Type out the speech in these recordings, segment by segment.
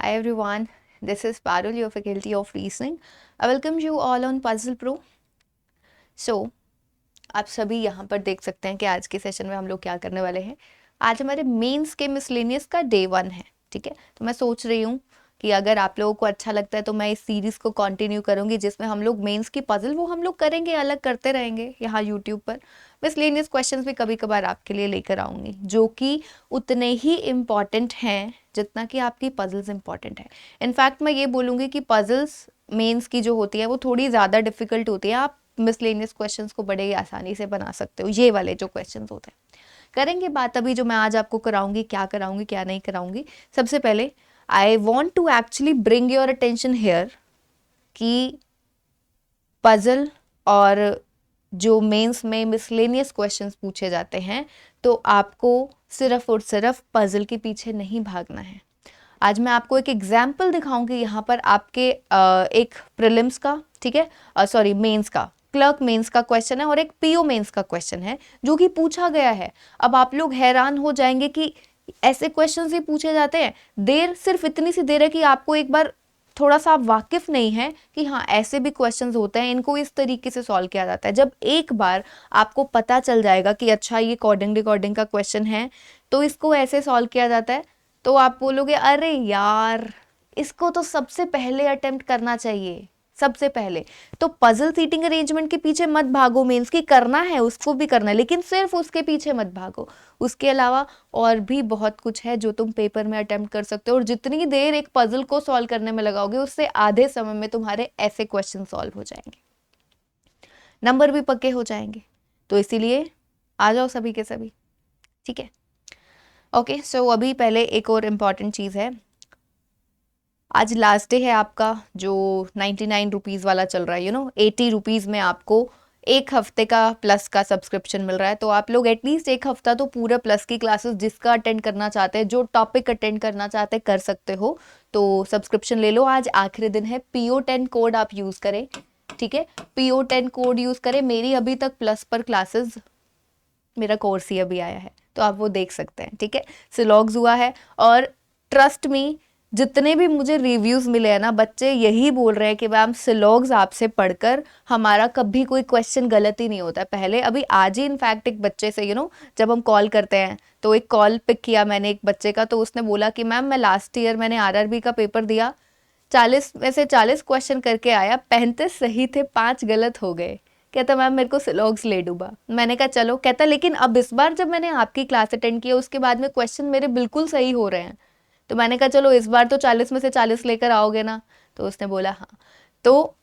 Hi everyone, this is Parul, your faculty of reasoning. I welcome you all on Puzzle Pro. So, आप सभी यहाँ पर देख सकते हैं कि आज के सेशन में हम लोग क्या करने वाले हैं। आज हमारे मेंस के मिसलेनियस का डे 1 है, ठीक है। तो मैं सोच रही हूँ कि अगर आप लोगों को अच्छा लगता है तो मैं इस सीरीज को कंटिन्यू करूंगी, जिसमें हम लोग मेंस की पजल वो हम लोग करेंगे, अलग करते रहेंगे यहाँ यूट्यूब पर। मिसलेनियस क्वेश्चंस भी कभी कभार आपके लिए लेकर आऊंगी, जो कि उतने ही इम्पॉर्टेंट हैं जितना कि आपकी पजल्स इम्पॉर्टेंट है। इनफैक्ट मैं ये बोलूँगी कि पजल्स मेंस की जो होती है वो थोड़ी ज़्यादा डिफिकल्ट होती है। आप मिसलेनियस क्वेश्चंस को बड़े ही आसानी से बना सकते हो, ये वाले जो क्वेश्चंस होते हैं। करेंगे बात अभी जो मैं आज आपको कराऊंगी, क्या नहीं कराऊंगी। सबसे पहले I want to actually bring your attention here कि पजल और जो मेंस में मिसलेनियस क्वेश्चंस पूछे जाते हैं, तो आपको सिर्फ और सिर्फ पजल के पीछे नहीं भागना है। आज मैं आपको एक एग्जाम्पल दिखाऊंगी यहाँ पर आपके एक प्रीलिम्स का, ठीक है, सॉरी मेंस का, क्लर्क मेंस का क्वेश्चन है और एक पीओ मेंस का क्वेश्चन है जो कि पूछा गया है। अब आप लोग हैरान हो जाएंगे कि ऐसे क्वेश्चन ही पूछे जाते हैं। देर सिर्फ इतनी सी देर है कि आपको एक बार थोड़ा सा आप वाकिफ नहीं है कि हाँ ऐसे भी क्वेश्चंस होते हैं, इनको इस तरीके से सॉल्व किया जाता है। जब एक बार आपको पता चल जाएगा कि अच्छा ये कोडिंग रिकॉर्डिंग का क्वेश्चन है तो इसको ऐसे सॉल्व किया जाता है, तो आप बोलोगे अरे यार इसको तो सबसे पहले अटेम्प्ट करना चाहिए, सबसे पहले। तो पजल सीटिंग अरेंजमेंट के पीछे मत भागो, मेंस की करना है उसको भी करना है, लेकिन सिर्फ उसके पीछे मत भागो। उसके अलावा और भी बहुत कुछ है जो तुम पेपर में अटेम्प्ट कर सकते हो, और जितनी देर एक पजल को सॉल्व करने में लगाओगे उससे आधे समय में तुम्हारे ऐसे क्वेश्चन सॉल्व हो जाएंगे, नंबर भी पक्के हो जाएंगे। तो इसीलिए आ जाओ सभी के सभी, ठीक है। ओके सो अभी पहले एक और इम्पॉर्टेंट चीज़ है। आज लास्ट डे है आपका जो 99 रुपीज़ वाला चल रहा है, 80 रुपीज़ में आपको एक हफ्ते का प्लस का सब्सक्रिप्शन मिल रहा है। तो आप लोग एटलीस्ट एक हफ्ता तो पूरा प्लस की क्लासेस जिसका अटेंड करना चाहते हैं, जो टॉपिक अटेंड करना चाहते हैं, कर सकते हो। तो सब्सक्रिप्शन ले लो, आज आखिरी दिन है। PO10 कोड आप यूज़ करें, ठीक है। PO10 कोड यूज़ करें। मेरी अभी तक प्लस पर क्लासेस, मेरा कोर्स ही अभी आया है तो आप वो देख सकते हैं, ठीक है। सिलॉग्स हुआ है और ट्रस्ट मी, जितने भी मुझे रिव्यूज मिले हैं ना, बच्चे यही बोल रहे हैं कि मैम सिलॉग्स आपसे पढ़कर हमारा कभी कोई क्वेश्चन गलत ही नहीं होता है। पहले अभी आज ही इनफैक्ट एक बच्चे से जब हम कॉल करते हैं तो एक कॉल पिक किया मैंने एक बच्चे का, तो उसने बोला कि मैम मैं लास्ट ईयर मैंने RRB का पेपर दिया, 40 में से 40 क्वेश्चन करके आया, 35 सही थे, 5 गलत हो गए। कहता मैम मेरे को सिलॉग्स ले डूबा। मैंने कहा चलो। कहता लेकिन अब इस बार जब मैंने आपकी क्लास अटेंड की उसके बाद में क्वेश्चन मेरे बिल्कुल सही हो रहे हैं। तो मैंने कहा चलो इस बार तो 40 में से 40 लेकर आओगे ना। तो उसने बोला हाँ। तो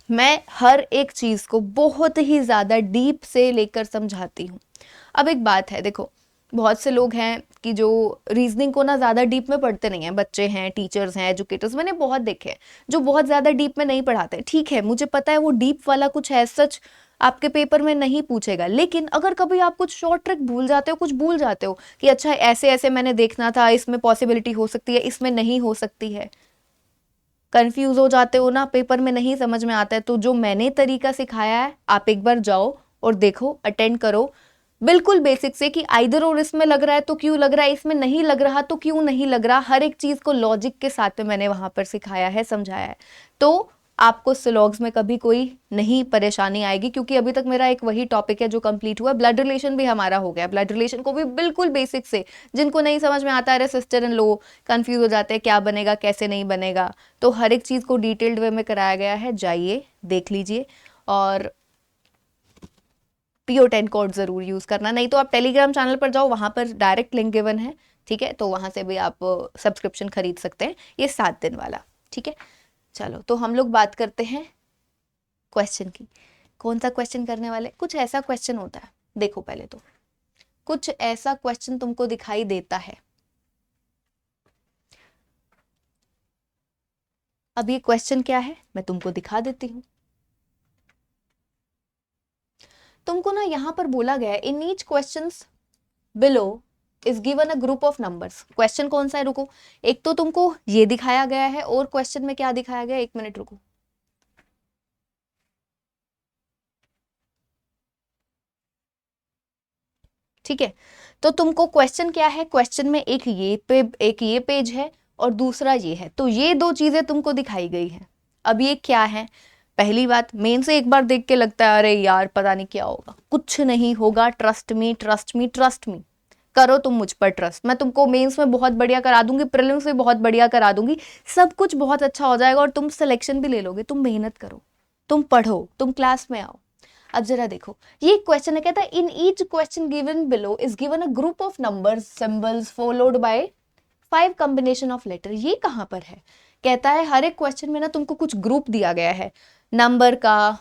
मैं हर एक चीज़ को बहुत ही ज़्यादा डीप से लेकर समझाती हूँ। अब एक बात है, देखो बहुत से लोग हैं कि जो रीजनिंग को ना ज़्यादा डीप में पढ़ते नहीं हैं, बच्चे हैं, टीचर्स हैं, एजुकेटर्स, मैंने बहुत देखे हैं जो बहुत ज़्यादा डीप में नहीं पढ़ाते। ठीक है, मुझे पता है वो डीप वाला कुछ है सच आपके पेपर में नहीं पूछेगा, लेकिन अगर कभी आप कुछ शॉर्ट ट्रिक भूल जाते हो, कुछ भूल जाते हो कि अच्छा ऐसे ऐसे मैंने देखना था, इसमें पॉसिबिलिटी हो सकती है, इसमें नहीं हो सकती है, कंफ्यूज हो जाते हो ना, पेपर में नहीं समझ में आता है, तो जो मैंने तरीका सिखाया है आप एक बार जाओ और देखो, अटेंड करो बिल्कुल बेसिक से कि आइदर और इसमें लग रहा है तो क्यों लग रहा है, इसमें नहीं लग रहा तो क्यों नहीं लग रहा। हर एक चीज को लॉजिक के साथ में मैंने वहां पर सिखाया है, समझाया है। तो आपको सिलॉग्स में कभी कोई नहीं परेशानी आएगी, क्योंकि अभी तक मेरा एक वही टॉपिक है जो कंप्लीट हुआ। ब्लड रिलेशन भी हमारा हो गया, ब्लड रिलेशन को भी बिल्कुल बेसिक से, जिनको नहीं समझ में आता है सिस्टर इन लॉ कंफ्यूज हो जाते हैं क्या बनेगा कैसे नहीं बनेगा, तो हर एक चीज को डिटेल्ड वे में कराया गया है। जाइए देख लीजिए और PO10 कोड जरूर यूज करना, नहीं तो आप टेलीग्राम चैनल पर जाओ, वहां पर डायरेक्ट लिंक गिवन है, ठीक है। तो वहां से भी आप सब्सक्रिप्शन खरीद सकते हैं, ये 7 दिन वाला, ठीक है। चलो तो हम लोग बात करते हैं क्वेश्चन की। कौन सा क्वेश्चन करने वाले? कुछ ऐसा क्वेश्चन होता है, देखो पहले तो कुछ ऐसा क्वेश्चन तुमको दिखाई देता है। अब ये क्वेश्चन क्या है मैं तुमको दिखा देती हूँ। तुमको ना यहाँ पर बोला गया है in each questions below is given a group of numbers. Question कौन सा है, रुको, एक तो तुमको ये दिखाया गया है और क्वेश्चन में क्या दिखाया गया, एक मिनट रुको। ठीक है, तो तुमको क्वेश्चन क्या है, क्वेश्चन में एक ये पेज है और दूसरा ये है। तो ये दो चीजें तुमको दिखाई गई हैं। अब ये क्या है? पहली बात, मेन से एक बार देख के लगता है अरे यार पता नहीं क्या होगा, कुछ नहीं होगा, trust me trust me trust me, करो तुम मुझ पर ट्रस्ट, मैं तुमको मेंस में बहुत बढ़िया करा दूंगी, प्रीलिम्स में बहुत बढ़िया करा दूंगी, सब कुछ बहुत अच्छा हो जाएगा और तुम सिलेक्शन भी ले लोगे। तुम मेहनत करो, तुम पढ़ो, तुम क्लास में आओ। अब जरा देखो, ये क्वेश्चन है, कहता है in each question given below is given a group of numbers symbols followed by 5 combination of letter. ये कहां पर है? कहता है हर एक क्वेश्चन में ना तुमको कुछ ग्रुप दिया गया है, नंबर का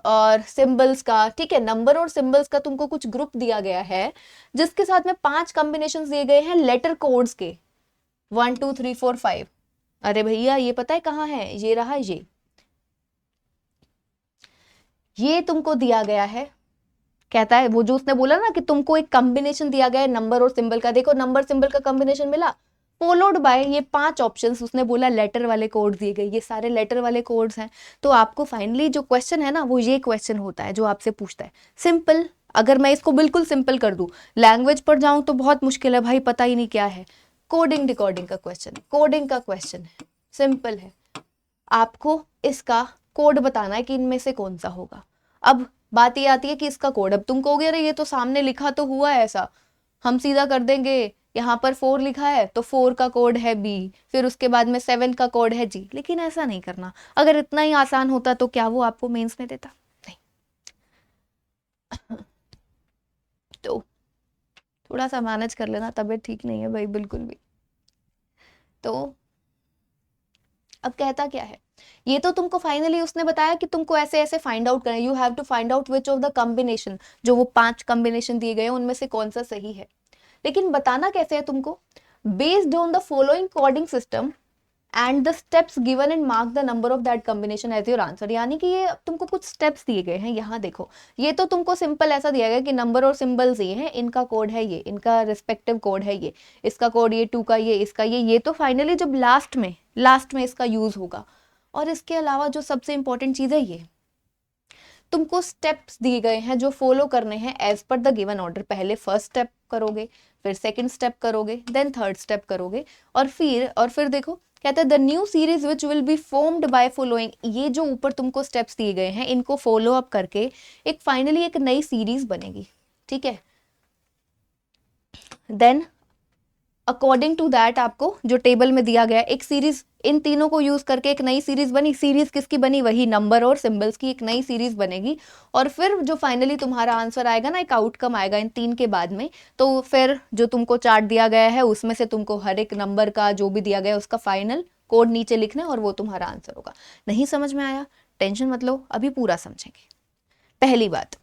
और सिंबल्स का, ठीक है, नंबर और सिंबल्स का तुमको कुछ ग्रुप दिया गया है, जिसके साथ में 5 कॉम्बिनेशन दिए गए हैं लेटर कोड्स के, 1 2 3 4 5। अरे भैया ये पता है कहाँ है? ये रहा, ये तुमको दिया गया है। कहता है वो जो उसने बोला ना कि तुमको एक कॉम्बिनेशन दिया गया है नंबर और सिंबल का, देखो नंबर सिंबल का कॉम्बिनेशन मिला, फॉलोड बाय ये 5 ऑप्शंस, उसने बोला लेटर वाले कोड दिए गए, ये सारे लेटर वाले कोड्स हैं। तो आपको फाइनली जो क्वेश्चन है ना वो ये क्वेश्चन होता है जो आपसे पूछता है। सिंपल, अगर मैं इसको बिल्कुल सिंपल कर दूं, लैंग्वेज पर जाऊं तो बहुत मुश्किल है भाई, पता ही नहीं क्या है। कोडिंग डिकोडिंग का क्वेश्चन है, कोडिंग का क्वेश्चन है, सिंपल है, आपको इसका कोड बताना है कि इनमें से कौन सा होगा। अब बात ये आती है कि इसका कोड, अब तुम कहोगे अरे ये तो सामने लिखा तो हुआ है ऐसा, हम सीधा कर देंगे, यहाँ पर 4 लिखा है तो 4 का कोड है बी, फिर उसके बाद में 7 का कोड है जी। लेकिन ऐसा नहीं करना, अगर इतना ही आसान होता तो क्या वो आपको मेंस में देता? नहीं। तो थोड़ा सा मैनेज कर लेना, तबीयत ठीक नहीं है भाई बिल्कुल भी। तो अब कहता क्या है, ये तो तुमको फाइनली उसने बताया कि तुमको ऐसे ऐसे फाइंड आउट करना है, you have to find out which of the combination, जो वो 5 कॉम्बिनेशन दिए गए हैं उनमें से कौन सा सही है। लेकिन बताना कैसे है तुमको? Based on the following coding system and the steps given and mark the number of that combination as your answer. यानी कि ये तुमको कुछ स्टेप्स दिए गए हैं, यहाँ देखो, ये तो तुमको सिंपल ऐसा दिया गया कि नंबर और सिंबल्स ये हैं, इनका कोड है ये, इनका रिस्पेक्टिव कोड है ये, इसका कोड ये 2 का, ये इसका ये तो फाइनली जब लास्ट में इसका यूज होगा। और इसके अलावा जो सबसे इंपॉर्टेंट चीज है, ये तुमको स्टेप्स दिए गए हैं जो फॉलो करने हैं as per the given order. पहले फर्स्ट स्टेप करोगे, फिर सेकंड स्टेप करोगे, देन थर्ड स्टेप करोगे, और फिर देखो, कहता है the new series which will be formed by following. ये जो ऊपर तुमको स्टेप्स दिए गए हैं इनको फॉलो अप करके एक फाइनली एक नई सीरीज बनेगी, ठीक है। देन अकॉर्डिंग टू दैट आपको जो टेबल में दिया गया एक सीरीज, इन तीनों को यूज करके एक नई सीरीज बनी। सीरीज किसकी बनी? वही नंबर और सिंबल्स की एक नई सीरीज बनेगी। और फिर जो फाइनली तुम्हारा आंसर आएगा ना, एक आउटकम आएगा इन 3 के बाद में, तो फिर जो तुमको चार्ट दिया गया है उसमें से तुमको हर एक नंबर का जो भी दिया गया है उसका फाइनल कोड नीचे लिखना है और वो तुम्हारा आंसर होगा। नहीं समझ में आया? टेंशन मत लो, अभी पूरा समझेंगे। पहली बात,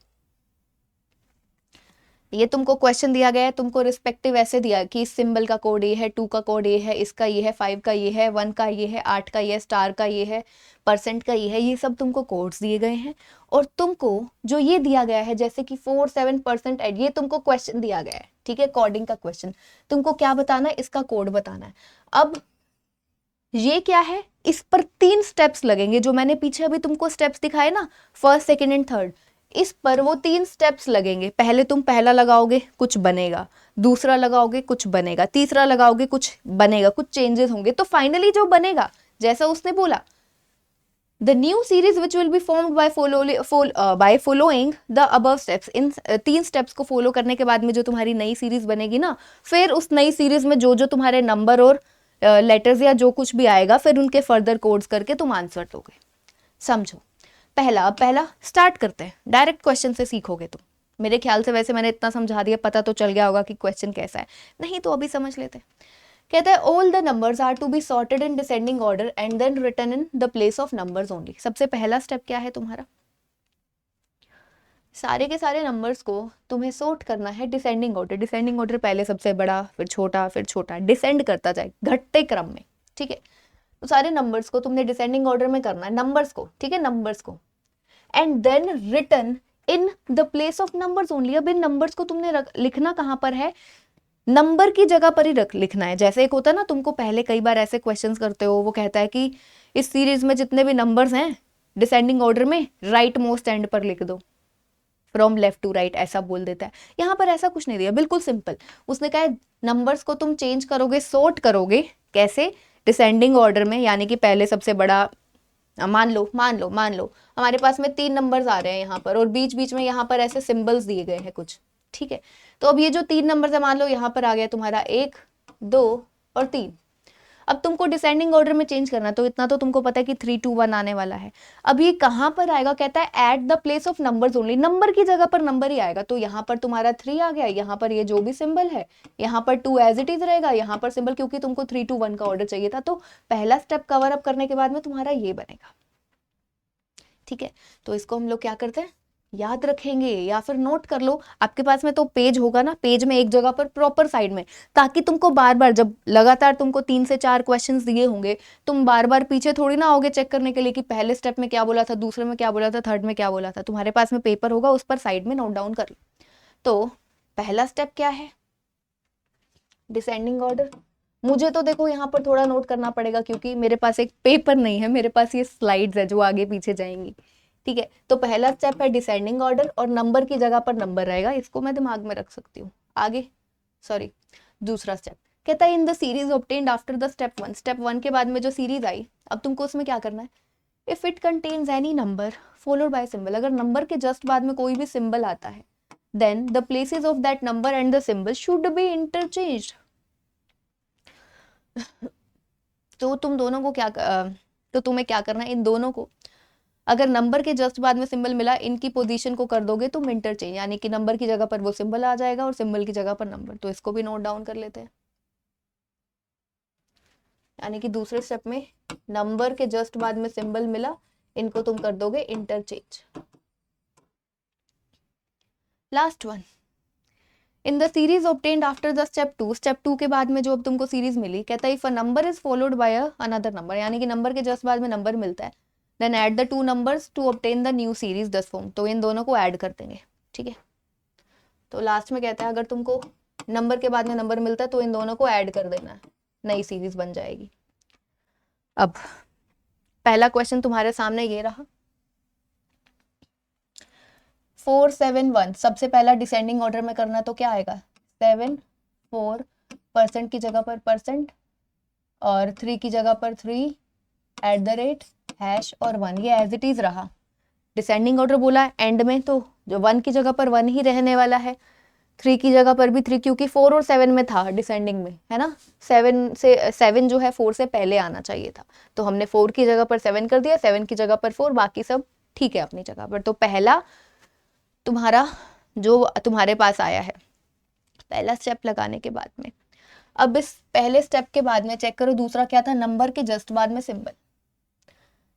ये तुमको क्वेश्चन दिया गया है, तुमको रिस्पेक्टिव ऐसे दिया कि इस सिंबल का कोड ये है, 2 का कोड ये है, इसका ये है, 5 का ये है, 1 का ये है, 8 का ये है, स्टार का ये है, परसेंट का ये है, ये सब तुमको कोड्स दिए गए हैं। और तुमको जो ये दिया गया है जैसे कि 4 7% एड, ये तुमको क्वेश्चन दिया गया है, ठीक है, कोडिंग का क्वेश्चन, तुमको क्या बताना है? इसका कोड बताना है। अब ये क्या है? इस पर 3 स्टेप्स लगेंगे, जो मैंने पीछे अभी तुमको स्टेप्स दिखाए ना, फर्स्ट सेकेंड एंड थर्ड, इस पर वो 3 स्टेप्स लगेंगे। पहले तुम पहला लगाओगे, कुछ बनेगा, दूसरा लगाओगे, कुछ बनेगा, तीसरा लगाओगे, कुछ बनेगा, कुछ चेंजेस होंगे। तो फाइनली जो बनेगा, जैसा उसने बोला, the new series which will be formed by following the above steps, in 3 steps को फॉलो करने के बाद में जो तुम्हारी नई सीरीज बनेगी ना, फिर उस नई सीरीज में जो जो तुम्हारे नंबर और लेटर्स या जो कुछ भी आएगा, फिर उनके फर्दर कोड्स करके तुम आंसर दोगे। समझो। पहला स्टार्ट करते हैं, डायरेक्ट क्वेश्चन से सीखोगे तुम। मेरे ख्याल से वैसे मैंने इतना समझा दिया, पता तो चल गया होगा कि क्वेश्चन कैसा है, नहीं तो अभी समझ लेते हैं। कहता है all the numbers are to be sorted in descending order and then written in the place of numbers only. सबसे पहला स्टेप क्या है तुम्हारा? सारे के सारे नंबर्स को तुम्हें सॉर्ट करना है डिसेंडिंग ऑर्डर। डिसेंडिंग ऑर्डर, पहले सबसे बड़ा, फिर छोटा, डिसेंड करता जाए घटते क्रम में, ठीक है। तो सारे नंबर्स को तुमने डिसेंडिंग ऑर्डर में करना है, नंबर्स को, ठीक है, नंबर्स को, and then written in the place of numbers only. अब इन नंबर्स को तुमने लिखना कहां पर है? नंबर की जगह पर ही लिखना है। जैसे एक होता है ना, तुमको पहले कई बार ऐसे क्वेश्चंस करते हो, वो कहता है कि इस सीरीज में जितने भी नंबर्स हैं डिसेंडिंग ऑर्डर में राइट मोस्ट एंड पर लिख दो, फ्रॉम लेफ्ट टू राइट, ऐसा बोल देता है। यहाँ पर ऐसा कुछ नहीं दिया, बिल्कुल सिंपल। उसने कहा नंबर्स को तुम चेंज करोगे, सॉर्ट करोगे, कैसे? डिसेंडिंग ऑर्डर में, यानी कि पहले सबसे बड़ा, मान लो हमारे पास में 3 नंबर्स आ रहे हैं यहाँ पर, और बीच बीच में यहाँ पर ऐसे सिंबल्स दिए गए हैं कुछ, ठीक है। तो अब ये जो 3 नंबर्स है, मान लो यहाँ पर आ गया तुम्हारा 1, 2 और 3। अब तुमको डिसेंडिंग ऑर्डर में चेंज करना, तो इतना तो तुमको पता है कि 3, 2, 1 आने वाला है। अब ये कहाँ पर आएगा, कहता है at the place of numbers only, number की जगह पर नंबर ही आएगा। तो यहाँ पर तुम्हारा 3 आ गया, यहाँ पर ये जो भी सिंबल है, यहाँ पर 2 एज इट इज रहेगा, यहाँ पर सिंबल, क्योंकि तुमको 3, 2, 1 का ऑर्डर चाहिए था। तो पहला स्टेप कवर अप करने के बाद में तुम्हारा ये बनेगा, ठीक है। तो इसको हम लोग क्या करते हैं, याद रखेंगे या फिर नोट कर लो। आपके पास में तो पेज होगा ना, पेज में एक जगह पर प्रॉपर साइड में, ताकि तुमको बार बार, जब लगातार तुमको 3 से 4 क्वेश्चंस दिए होंगे, तुम बार बार पीछे थोड़ी ना आओगे चेक करने के लिए कि पहले स्टेप में क्या बोला था, दूसरे में क्या बोला था, थर्ड में क्या बोला था। तुम्हारे पास में पेपर होगा, उस पर साइड में नोट डाउन कर लो। तो पहला स्टेप क्या है, डिसेंडिंग ऑर्डर। मुझे तो देखो यहाँ पर थोड़ा नोट करना पड़ेगा, क्योंकि मेरे पास एक पेपर नहीं है, मेरे पास ये स्लाइड्स है जो आगे पीछे जाएंगी, ठीक है। तो पहला स्टेप है डिसेंडिंग ऑर्डर, और नंबर की जगह पर नंबर रहेगा, इसको मैं दिमाग में रख सकती हूँ। आगे दूसरा स्टेप कहता है in the series obtained after the step 1। Step 1 के बाद में जो सीरीज आई, अब तुमको उसमें क्या करना है, if it contains any number followed by symbol, अगर नंबर के जस्ट बाद में कोई भी सिंबल आता है, then the places of that number and the symbol should be interchanged. तो तुम दोनों को क्या तो तुम्हें क्या करना है, इन दोनों को, अगर नंबर के जस्ट बाद में सिंबल मिला, इनकी पोजीशन को कर दोगे तुम इंटरचेंज, यानी कि नंबर की जगह पर वो सिंबल आ जाएगा और सिंबल की जगह पर नंबर। तो इसको भी नोट डाउन कर लेते हैं, यानी कि दूसरे स्टेप में नंबर के जस्ट बाद में सिंबल मिला, इनको तुम कर दोगे interchange. Last one, in the series obtained after the step 2। Step 2 के बाद में जो अब तुमको सीरीज मिली, कहता है if a number is followed by another number, यानी कि नंबर के जस्ट बाद में नंबर मिलता है, then add the 2 numbers to obtain the new series thus formed. तो इन दोनों को ऐड कर देंगे, ठीक है। तो लास्ट में कहता है अगर तुमको नंबर के बाद में नंबर मिलता है, तो इन दोनों को ऐड कर देना है, नई सीरीज बन जाएगी। अब पहला क्वेश्चन तुम्हारे सामने ये रहा, 4, 7, 1। सबसे पहला डिसेंडिंग ऑर्डर में करना, तो क्या आएगा, 7, 4, परसेंट की जगह पर परसेंट, और 3 की जगह पर 3, @ हैश और 1, ये एज इट इज रहा। डिसेंडिंग ऑर्डर बोला है एंड में, तो जो 1 की जगह पर 1 ही रहने वाला है, 3 की जगह पर भी 3, क्योंकि 4 और 7 में था डिसेंडिंग में, है ना। 7 जो है 4 से पहले आना चाहिए था, तो हमने 4 की जगह पर 7 कर दिया, 7 की जगह पर 4, बाकी सब ठीक है अपनी जगह पर। तो पहला तुम्हारा जो तुम्हारे पास आया है, पहला स्टेप लगाने के बाद में, अब इस पहले स्टेप के बाद में चेक करो दूसरा क्या था, नंबर के जस्ट बाद में सिंबल।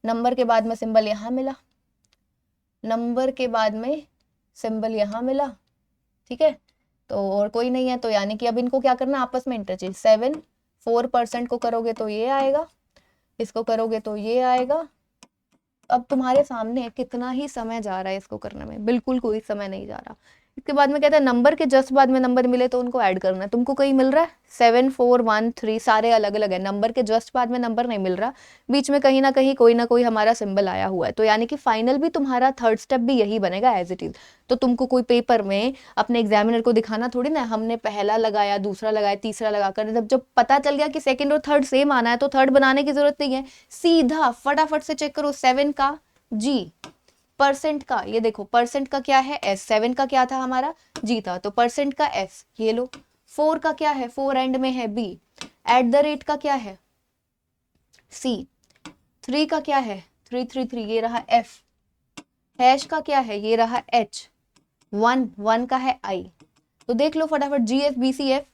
नंबर के बाद में सिंबल यहाँ मिला, नंबर के बाद में सिंबल यहाँ मिला, ठीक है। तो और कोई नहीं है, तो यानी कि अब इनको क्या करना, आपस में इंटरचेंज। 7, 4% को करोगे तो ये आएगा, इसको करोगे तो ये आएगा। अब तुम्हारे सामने कितना ही समय जा रहा है इसको करने में, बिल्कुल कोई समय नहीं जा रहा। इसके बाद में कहता है नंबर के जस्ट बाद में नंबर मिले तो उनको ऐड करना है। तुमको कहीं मिल रहा है 7, 4, 1, 3 सारे अलग अलग है, नंबर के जस्ट बाद में नंबर नहीं मिल रहा, बीच में कहीं ना कोई हमारा सिंबल आया हुआ है। तो यानी कि फाइनल भी तुम्हारा थर्ड स्टेप भी यही बनेगा एज इट इज। तो तुमको कोई पेपर में अपने एग्जामिनर को दिखाना थोड़ी ना हमने पहला लगाया, दूसरा लगाया, तीसरा लगाकर, जब पता चल गया कि सेकेंड और थर्ड सेम आना है, तो थर्ड बनाने की जरूरत नहीं है, सीधा फटाफट से चेक करो 7 का जी, परसेंट का, ये देखो परसेंट का क्या है एस, 7 का क्या था हमारा जी था, तो परसेंट का एस ये लो। 4 का क्या है, 4 एंड में है बी, @ का क्या है सी, 3 का क्या है 333 ये रहा एफ, हैश का क्या है ये रहा एच, 1 का है आई। तो देख लो फटाफट GSBCF,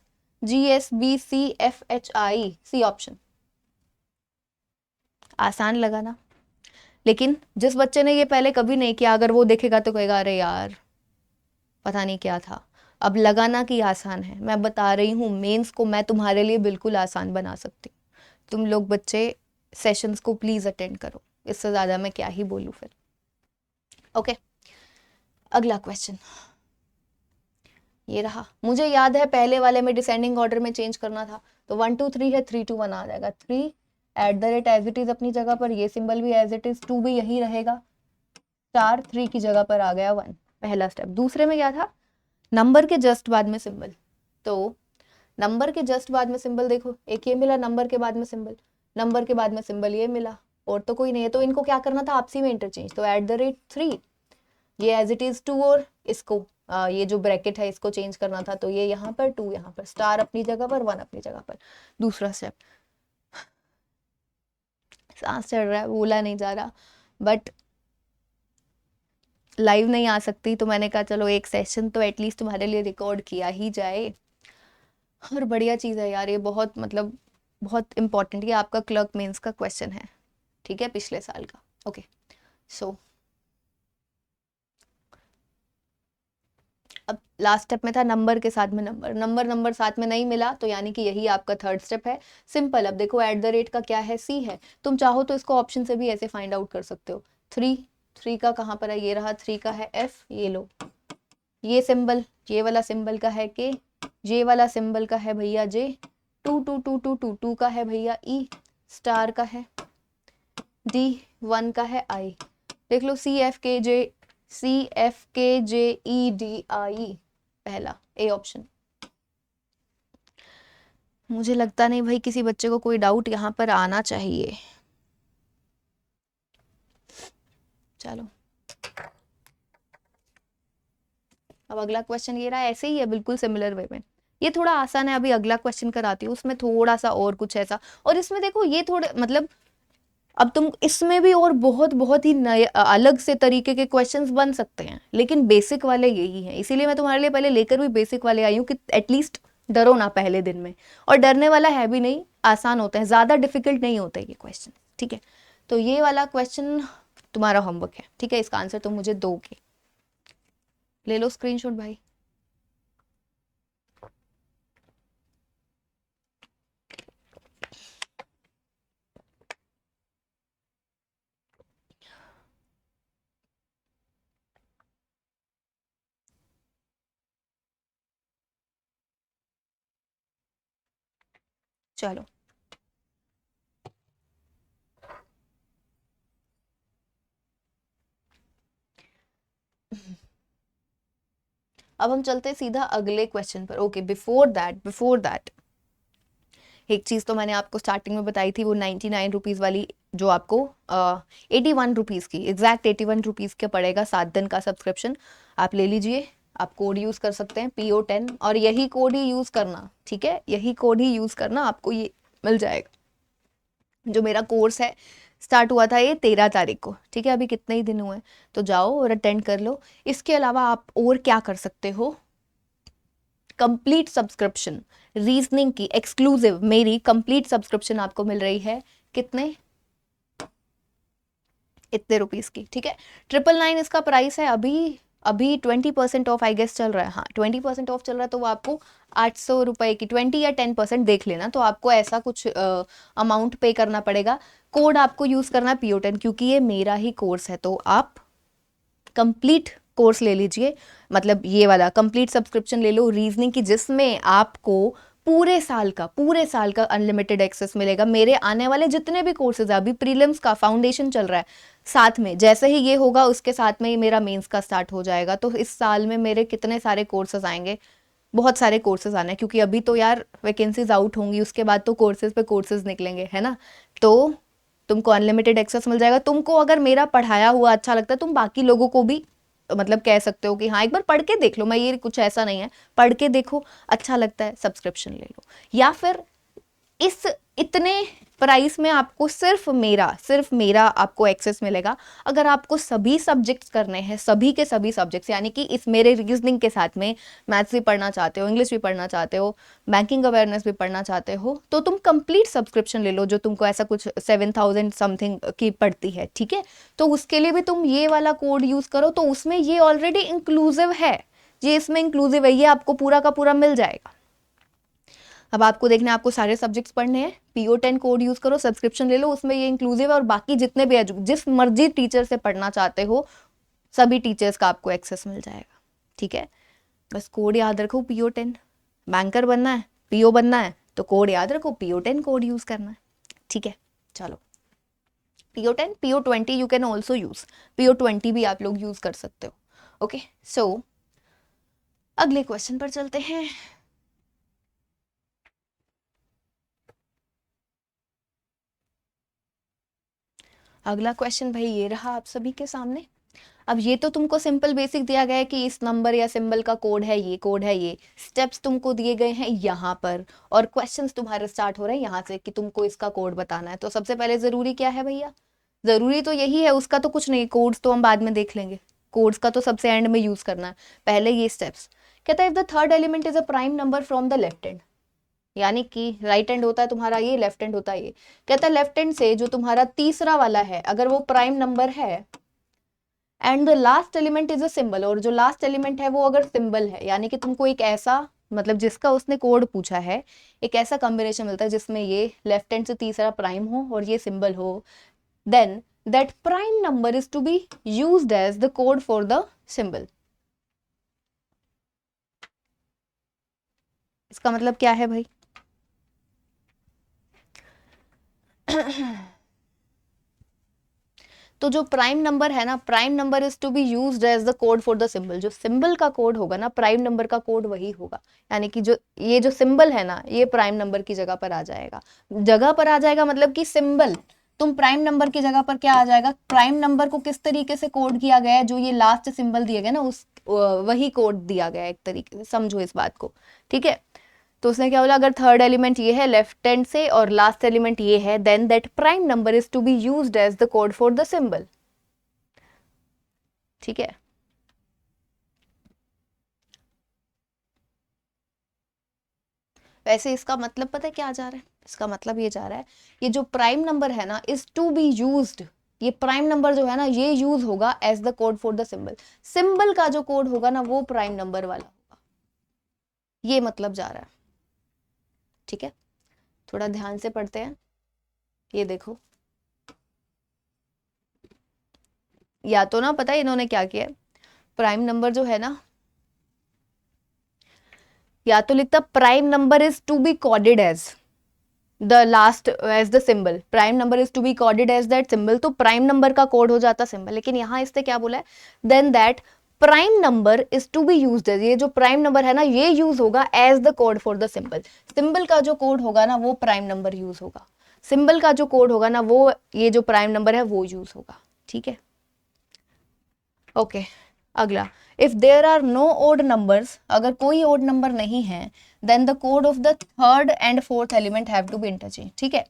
GSBCFHI, सी ऑप्शन। आसान लगा ना, लेकिन जिस बच्चे ने ये पहले कभी नहीं किया, अगर वो देखेगा तो कहेगा अरे यार पता नहीं क्या था। अब लगाना कि आसान है, मैं बता रही हूँ मेंस को मैं तुम्हारे लिए बिल्कुल आसान बना सकती हूँ। तुम लोग बच्चे सेशंस को प्लीज अटेंड करो, इससे ज़्यादा मैं क्या ही बोलूँ फिर। ओके, अगला क्वेश्चन ये रहा। मुझे याद है पहले वाले में डिसेंडिंग ऑर्डर में चेंज करना था, तो 1 2 3 है, 3 2 1 आ जाएगा। 3 @ एज इट इज अपनी जगह पर, ये सिंबल भी एज इट इज, 2 भी यही रहेगा, 4 3 की जगह पर आ गया 1, पहला स्टेप। दूसरे में क्या था, नंबर के जस्ट बाद में सिंबल। तो नंबर के जस्ट बाद में सिंबल देखो, एक ये मिला नंबर के बाद में सिंबल, नंबर के बाद में सिंबल ये मिला, और तो कोई नहीं है, तो इनको क्या करना था, आपसी में इंटरचेंज, तो @3 ये एज इट इज 2, और इसको ये जो ब्रैकेट है इसको चेंज करना था, तो ये यहाँ पर 2, यहाँ पर स्टार अपनी जगह पर, 1 अपनी जगह पर। दूसरा स्टेप, सांस चढ़ रहा है, बोला नहीं जा रहा, बट लाइव नहीं आ सकती, तो मैंने कहा चलो एक सेशन तो एटलीस्ट तुम्हारे लिए रिकॉर्ड किया ही जाए। और बढ़िया चीज़ है यार, ये बहुत मतलब बहुत इंपॉर्टेंट, ये आपका क्लर्क मेंस का क्वेश्चन है, ठीक है, पिछले साल का। ओके, सो अब लास्ट स्टेप में था नंबर के साथ में नंबर साथ में नहीं मिला, तो यानी कि यही आपका थर्ड स्टेप है। सिंपल, अब देखो @ का क्या है, C है, तुम चाहो तो इसको ऑप्शन से भी ऐसे फाइंड आउट कर सकते हो। 3 का कहाँ पर है, ये रहा, 3 का है F, ये लो, ये सिंबल, ये वाला सिंबल का है K, ये वाला सिंबल का है भैया J, 2 का है भैया E, स्टार का है D, 1 का है I। देख लो, CFKJEDI, पहला ए ऑप्शन। मुझे लगता नहीं भाई किसी बच्चे को कोई डाउट यहाँ पर आना चाहिए। चलो, अब अगला क्वेश्चन ये रहा, ऐसे ही है बिल्कुल सिमिलर वे में, ये थोड़ा आसान है, अभी अगला क्वेश्चन कराती हूँ, उसमें थोड़ा सा और कुछ ऐसा, और इसमें देखो ये थोड़े मतलब अब तुम इसमें भी और बहुत बहुत ही नए अलग से तरीके के क्वेश्चंस बन सकते हैं, लेकिन बेसिक वाले यही हैं, इसीलिए मैं तुम्हारे लिए पहले लेकर भी बेसिक वाले आई हूँ कि एटलीस्ट डरो ना पहले दिन में, और डरने वाला है भी नहीं, आसान होते हैं, ज्यादा डिफिकल्ट नहीं होते ये क्वेश्चन, ठीक है। तो ये वाला क्वेश्चन तुम्हारा होमवर्क है, ठीक है, इसका आंसर तुम मुझे दोगे, ले लो स्क्रीनशॉट भाई। चलो, अब हम चलते हैं सीधा अगले क्वेश्चन पर। ओके, बिफोर दैट एक चीज तो मैंने आपको स्टार्टिंग में बताई थी, वो 99 रुपीज वाली, जो आपको 81 रुपीज की, एग्जैक्ट 81 रुपीज का पड़ेगा 7 दिन का सब्सक्रिप्शन, आप ले लीजिए। आप कोड यूज कर सकते हैं PO10, और यही कोड ही यूज करना, ठीक है, यही कोड ही यूज करना, आपको ये मिल जाएगा। जो मेरा कोर्स है स्टार्ट हुआ था ये 13 तारीख को, ठीक है, अभी कितने ही दिन हुए हैं, तो जाओ और अटेंड कर लो। इसके अलावा आप और क्या कर सकते हो, कंप्लीट सब्सक्रिप्शन रीजनिंग की एक्सक्लूसिव, मेरी कंप्लीट सब्सक्रिप्शन आपको मिल रही है, कितने, इतने रुपीस की, ठीक है, 999 इसका प्राइस है। अभी अभी 20% ऑफ आई गेस चल रहा है, हाँ 20% ऑफ चल रहा है, तो वो आपको 800 रुपए की 20 या 10% देख लेना, तो आपको ऐसा कुछ अमाउंट पे करना पड़ेगा। कोड आपको यूज करना है PO10, क्योंकि ये मेरा ही कोर्स है, तो आप कंप्लीट कोर्स ले लीजिए, मतलब ये वाला कंप्लीट सब्सक्रिप्शन ले लो रीजनिंग की, जिसमें आपको पूरे साल का अनलिमिटेड एक्सेस मिलेगा। मेरे आने वाले जितने भी कोर्सेज है, अभी प्रीलिम्स का फाउंडेशन चल रहा है, साथ में जैसे ही ये होगा उसके साथ में ही मेरा मेंस का स्टार्ट हो जाएगा, तो इस साल में मेरे कितने सारे कोर्सेज आएंगे, बहुत सारे कोर्सेज आने हैं, क्योंकि अभी तो यार वैकेंसीज आउट होंगी, उसके बाद तो कोर्सेज पे कोर्सेज निकलेंगे, है ना, तो तुमको अनलिमिटेड एक्सेस मिल जाएगा। तुमको अगर मेरा पढ़ाया हुआ अच्छा लगता है, तुम बाकी लोगों को भी मतलब कह सकते हो कि हाँ एक बार पढ़ के देख लो, मैं ये कुछ ऐसा नहीं है, पढ़ के देखो, अच्छा लगता है सब्सक्रिप्शन ले लो। या फिर इस इतने प्राइस में आपको सिर्फ मेरा आपको एक्सेस मिलेगा। अगर आपको सभी सब्जेक्ट्स करने हैं, सभी के सभी सब्जेक्ट्स, यानी कि इस मेरे रीजनिंग के साथ में मैथ्स भी पढ़ना चाहते हो, इंग्लिश भी पढ़ना चाहते हो, बैंकिंग अवेयरनेस भी पढ़ना चाहते हो, तो तुम कंप्लीट सब्सक्रिप्शन ले लो, जो तुमको ऐसा कुछ 7000 समथिंग की पड़ती है, ठीक है। तो उसके लिए भी तुम ये वाला कोड यूज करो, तो उसमें ये ऑलरेडी इंक्लूसिव है, ये इसमें इंक्लूसिव है, ये आपको पूरा का पूरा मिल जाएगा। अब आपको देखना है, आपको सारे सब्जेक्ट्स पढ़ने हैं, PO10 कोड यूज करो, सब्सक्रिप्शन ले लो, उसमें ये इंक्लूसिव है, और बाकी जितने भी जिस मर्जी टीचर से पढ़ना चाहते हो, सभी टीचर्स का आपको एक्सेस मिल जाएगा, ठीक है। बस कोड याद रखो PO10, बैंकर बनना है, PO बनना है, तो कोड याद रखो, PO10 कोड यूज करना है, ठीक है। चलो, PO10, PO20 you can also use, PO20 भी आप लोग यूज कर सकते हो। ओके, सो अगले क्वेश्चन पर चलते हैं। अगला क्वेश्चन भाई ये रहा आप सभी के सामने। अब ये तो तुमको सिंपल बेसिक दिया गया है कि इस नंबर या सिंबल का कोड है ये, कोड है ये, स्टेप्स तुमको दिए गए हैं यहाँ पर, और क्वेश्चंस तुम्हारे स्टार्ट हो रहे हैं यहाँ से कि तुमको इसका कोड बताना है। तो सबसे पहले जरूरी क्या है भैया? जरूरी तो यही है, उसका तो कुछ नहीं, कोड्स तो हम बाद में देख लेंगे, कोड्स का तो सबसे एंड में यूज करना है, पहले ये स्टेप्स। कहता है if the third element is a prime number from the left hand, यानी कि राइट हैंड होता है तुम्हारा ये, लेफ्ट हैंड होता है ये। कहता है लेफ्ट हैंड से जो तुम्हारा तीसरा वाला है अगर वो प्राइम नंबर है, and the last element is a symbol, और जो लास्ट एलिमेंट है वो अगर सिंबल है, यानी कि तुमको एक ऐसा, मतलब जिसका उसने कोड पूछा है, एक ऐसा कॉम्बिनेशन मिलता है जिसमें ये लेफ्ट हैंड से तीसरा प्राइम हो और ये सिंबल हो, then that prime number is to be used as the code for the symbol. इसका मतलब क्या है भाई? तो जो प्राइम नंबर है ना, prime number is to be used as the code for the symbol. जो सिंबल का कोड होगा ना, प्राइम नंबर का कोड वही होगा, यानी कि जो ये जो सिंबल है ना, ये प्राइम नंबर की जगह पर आ जाएगा। जगह पर आ जाएगा मतलब कि सिंबल, तुम प्राइम नंबर की जगह पर क्या आ जाएगा, प्राइम नंबर को किस तरीके से कोड किया गया है, जो ये लास्ट सिंबल दिया गया ना, उस वही कोड दिया गया है एक तरीके से, समझो इस बात को, ठीक है। तो उसने क्या बोला, अगर थर्ड एलिमेंट ये है लेफ्ट हैंड से और लास्ट एलिमेंट ये है, then that prime number is to be used as the code for the symbol, ठीक है। वैसे इसका मतलब पता है क्या जा रहा है? इसका मतलब ये जा रहा है, ये जो प्राइम नंबर है ना इज टू बी यूज्ड, ये प्राइम नंबर जो है ना ये यूज होगा as the code for the symbol. Symbol का जो कोड होगा ना वो प्राइम नंबर वाला होगा, ये मतलब जा रहा है, ठीक है। थोड़ा ध्यान से पढ़ते हैं, ये देखो, या तो ना पता है इन्होंने क्या किया है, प्राइम नंबर जो है ना, या तो लिखता prime number is to be coded as the last as the symbol, prime number is to be coded as that symbol, तो प्राइम नंबर का कोड हो जाता सिंबल। लेकिन यहाँ इससे क्या बोला है, then that prime number is to be used as, ये जो प्राइम नंबर है ना ये यूज होगा as the code for the symbol. Symbol का जो कोड होगा ना वो प्राइम नंबर यूज होगा, सिंबल का जो कोड होगा ना वो ये जो प्राइम नंबर है वो यूज होगा, ठीक है। ओके, अगला, if there are no odd numbers, अगर कोई ओड नंबर नहीं है, then the code of the third and fourth element have to be interchange, ठीक है।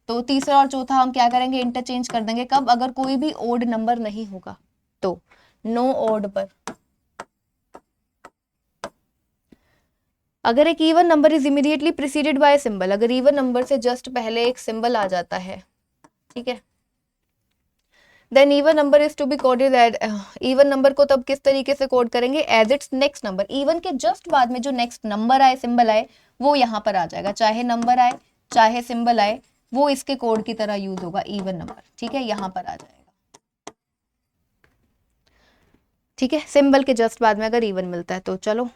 तो तीसरा और चौथा हम क्या करेंगे, इंटरचेंज कर देंगे, कब, अगर कोई भी ओड नंबर नहीं होगा तो, नो ओड पर। अगर एक even number is immediately preceded by symbol, अगर इवन नंबर से जस्ट पहले एक सिंबल आ जाता है, ठीक है, then even number is to be coded at, even number को तब किस तरीके से कोड करेंगे, as its next number. Even के जस्ट बाद में जो नेक्स्ट नंबर आए, सिंबल आए, वो यहाँ पर आ जाएगा, चाहे नंबर आए चाहे सिंबल आए, वो इसके कोड की तरह यूज होगा, इवन नंबर, ठीक है, यहाँ पर आ जाएगा, ठीक है। सिंबल के जस्ट बाद में अगर इवन मिलता है तो चलो,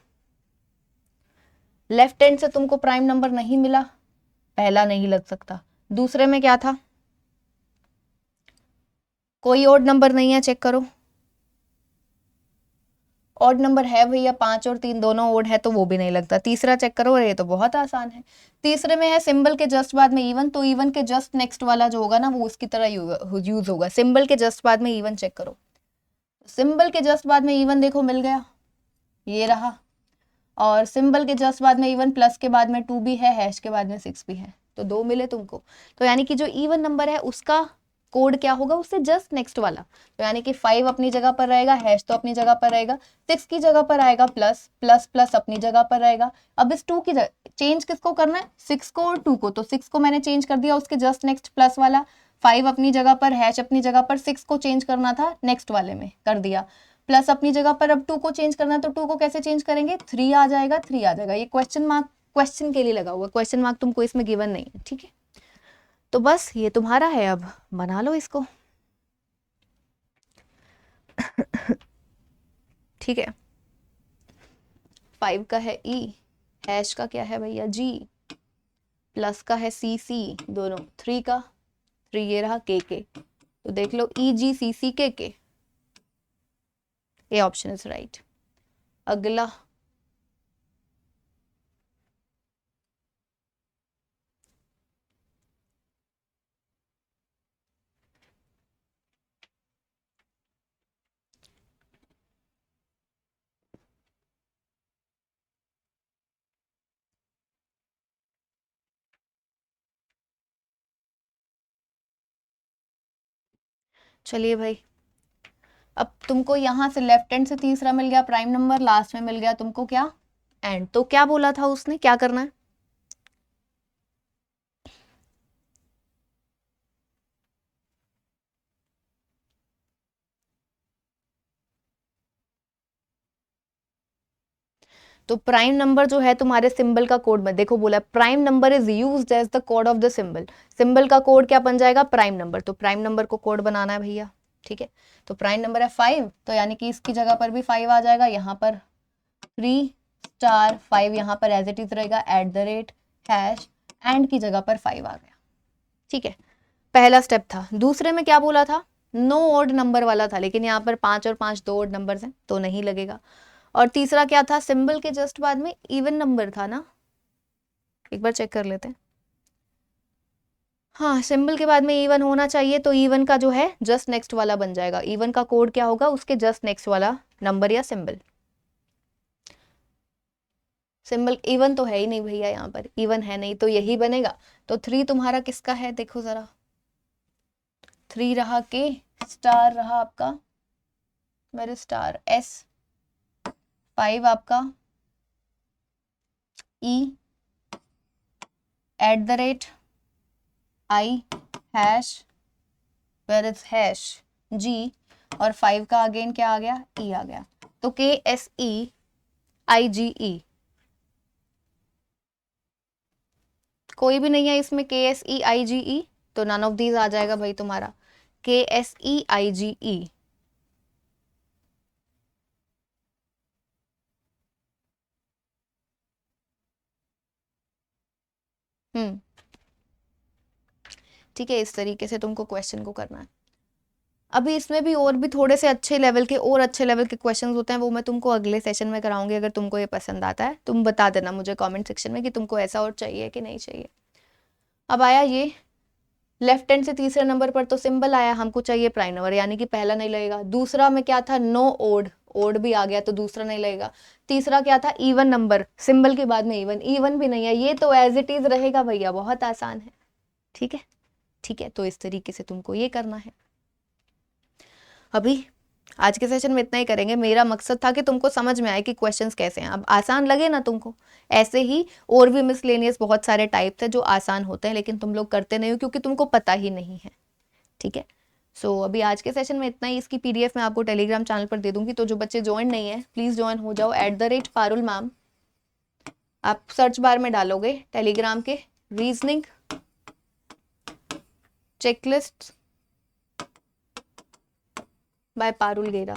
लेफ्ट हैंड से तुमको प्राइम नंबर नहीं मिला, पहला नहीं लग सकता, दूसरे में क्या था, कोई ओड नंबर नहीं है, चेक करो, ऑड नंबर है भैया, 5 और 3 दोनों ओड है तो वो भी नहीं लगता। तीसरा चेक करो, ये तो बहुत आसान है, तीसरे में है सिंबल के जस्ट बाद में इवन, तो इवन के जस्ट नेक्स्ट वाला जो होगा ना वो उसकी तरह यूज होगा, सिंबल के जस्ट बाद में इवन, चेक करो, सिंबल के जस्ट बाद में इवन देखो मिल गया, ये रहा, और सिंबल के जस्ट बाद में इवन, प्लस के बाद में 2 भी है, हैश के बाद में 6 भी है, तो 2 मिले तुमको। तो यानी कि जो इवन नंबर है उसका कोड क्या होगा, उससे जस्ट नेक्स्ट वाला, तो यानी कि 5 अपनी जगह पर रहेगा, हैश तो अपनी जगह पर रहेगा, 6 की जगह पर आएगा प्लस, प्लस प्लस अपनी जगह पर रहेगा। अब इस 2 की चेंज किसको करना है, 6 को और 2 को, तो 6 को मैंने चेंज कर दिया, उसके जस्ट नेक्स्ट प्लस वाला, 5 अपनी जगह पर, हैश अपनी जगह पर, 6 को चेंज करना था नेक्स्ट वाले में, कर दिया, प्लस अपनी जगह पर, अब 2 को चेंज करना है तो 2 को कैसे चेंज करेंगे, 3 आ जाएगा, 3 आ जाएगा, ये क्वेश्चन मार्क क्वेश्चन के लिए लगा हुआ, क्वेश्चन मार्क तुमको इसमें गिवन नहीं है, ठीक है। तो बस ये तुम्हारा है, अब बना लो इसको, ठीक है। 5 का है ई, हैश का क्या है भैया जी, प्लस का है सी सी, दोनों 3 का 3, ये रहा के, तो देख लो ई जी सी सी के, ये ऑप्शन इज राइट। अगला, चलिए भाई, अब तुमको यहाँ से लेफ्ट हैंड से तीसरा मिल गया प्राइम नंबर, लास्ट में मिल गया तुमको क्या, एंड। तो क्या बोला था उसने, क्या करना है? तो प्राइम नंबर जो है तुम्हारे सिंबल का कोड में देखो, बोला prime number is used as the code of the symbol. Symbol का कोड क्या बन जाएगा? Prime number. तो प्राइम नंबर को कोड बनाना है भैया, ठीक है। तो प्राइम नंबर है 5, तो यानी कि इसकी जगह पर भी 5 आ जाएगा, यहाँ पर 3*5 यहाँ पर एज इट इज रहेगा, @ हैश एंड की जगह पर 5 आ गया, ठीक है। पहला स्टेप था। दूसरे में क्या बोला था? नो ऑड नंबर वाला था, लेकिन यहाँ पर 5 और 5 दो ऑड नंबर्स हैं तो नहीं लगेगा। और तीसरा क्या था? सिंबल के जस्ट बाद में इवन नंबर था ना, एक बार चेक कर लेते हैं। हाँ, सिंबल के बाद में इवन होना चाहिए, तो इवन का जो है जस्ट नेक्स्ट वाला बन जाएगा। इवन का कोड क्या होगा? उसके जस्ट नेक्स्ट वाला नंबर या सिंबल। सिंबल इवन तो है ही नहीं भैया, यहाँ पर इवन है नहीं, तो यही बनेगा। तो 3 तुम्हारा किसका है? देखो जरा, 3 रहा के, स्टार रहा आपका, मेरे स्टार एस, 5 आपका ई, @ आई, हैश, वेयर इज हैश जी, और 5 का अगेन क्या आ गया? ई आ गया। तो KSEIGE, कोई भी नहीं है इसमें KSEIGE, तो नन ऑफ दीज आ जाएगा भाई तुम्हारा KSEIGE। ठीक है, इस तरीके से तुमको क्वेश्चन को करना है। अभी इसमें भी और भी थोड़े से अच्छे लेवल के क्वेश्चंस होते हैं, वो मैं तुमको अगले सेशन में कराऊंगी। अगर तुमको ये पसंद आता है तुम बता देना मुझे कमेंट सेक्शन में कि तुमको ऐसा और चाहिए कि नहीं चाहिए। अब आया ये लेफ्ट हैंड से तीसरे नंबर पर, तो सिंबल आया, हमको चाहिए प्राइम नंबर, यानी कि पहला नहीं लगेगा। दूसरा में क्या था? नो ओड, ओड भी आ गया तो दूसरा नहीं लगेगा। तीसरा क्या था? इवन नंबर, सिंबल के बाद में इवन, इवन भी नहीं है, ये तो एज इट इज रहेगा भैया, बहुत आसान है, ठीक है। ठीक है, तो इस तरीके से तुमको ये करना है। अभी आज के सेशन में इतना ही करेंगे। मेरा मकसद था कि तुमको समझ में आए कि क्वेश्चंस कैसे हैं। अब आसान लगे ना तुमको, ऐसे ही और भी मिसलेनियस बहुत सारे टाइप्स है जो आसान होते हैं, लेकिन तुम लोग करते नहीं हो क्योंकि तुमको पता ही नहीं है, ठीक है। सो अभी आज के सेशन में इतना ही। इसकी PDF मैं आपको टेलीग्राम चैनल पर दे दूंगी, तो जो बच्चे ज्वाइन नहीं है प्लीज ज्वाइन हो जाओ, @पारुल मैम आप सर्च बार में डालोगे टेलीग्राम के, रीजनिंग चेकलिस्ट बाय पारुल गेरा।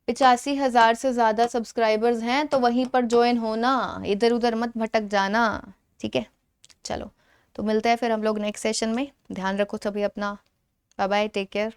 85,000 से ज्यादा सब्सक्राइबर्स हैं, तो वहीं पर ज्वाइन होना, इधर उधर मत भटक जाना, ठीक है। चलो, तो मिलते हैं फिर हम लोग नेक्स्ट सेशन में। ध्यान रखो सभी अपना, बाय बाय, टेक केयर।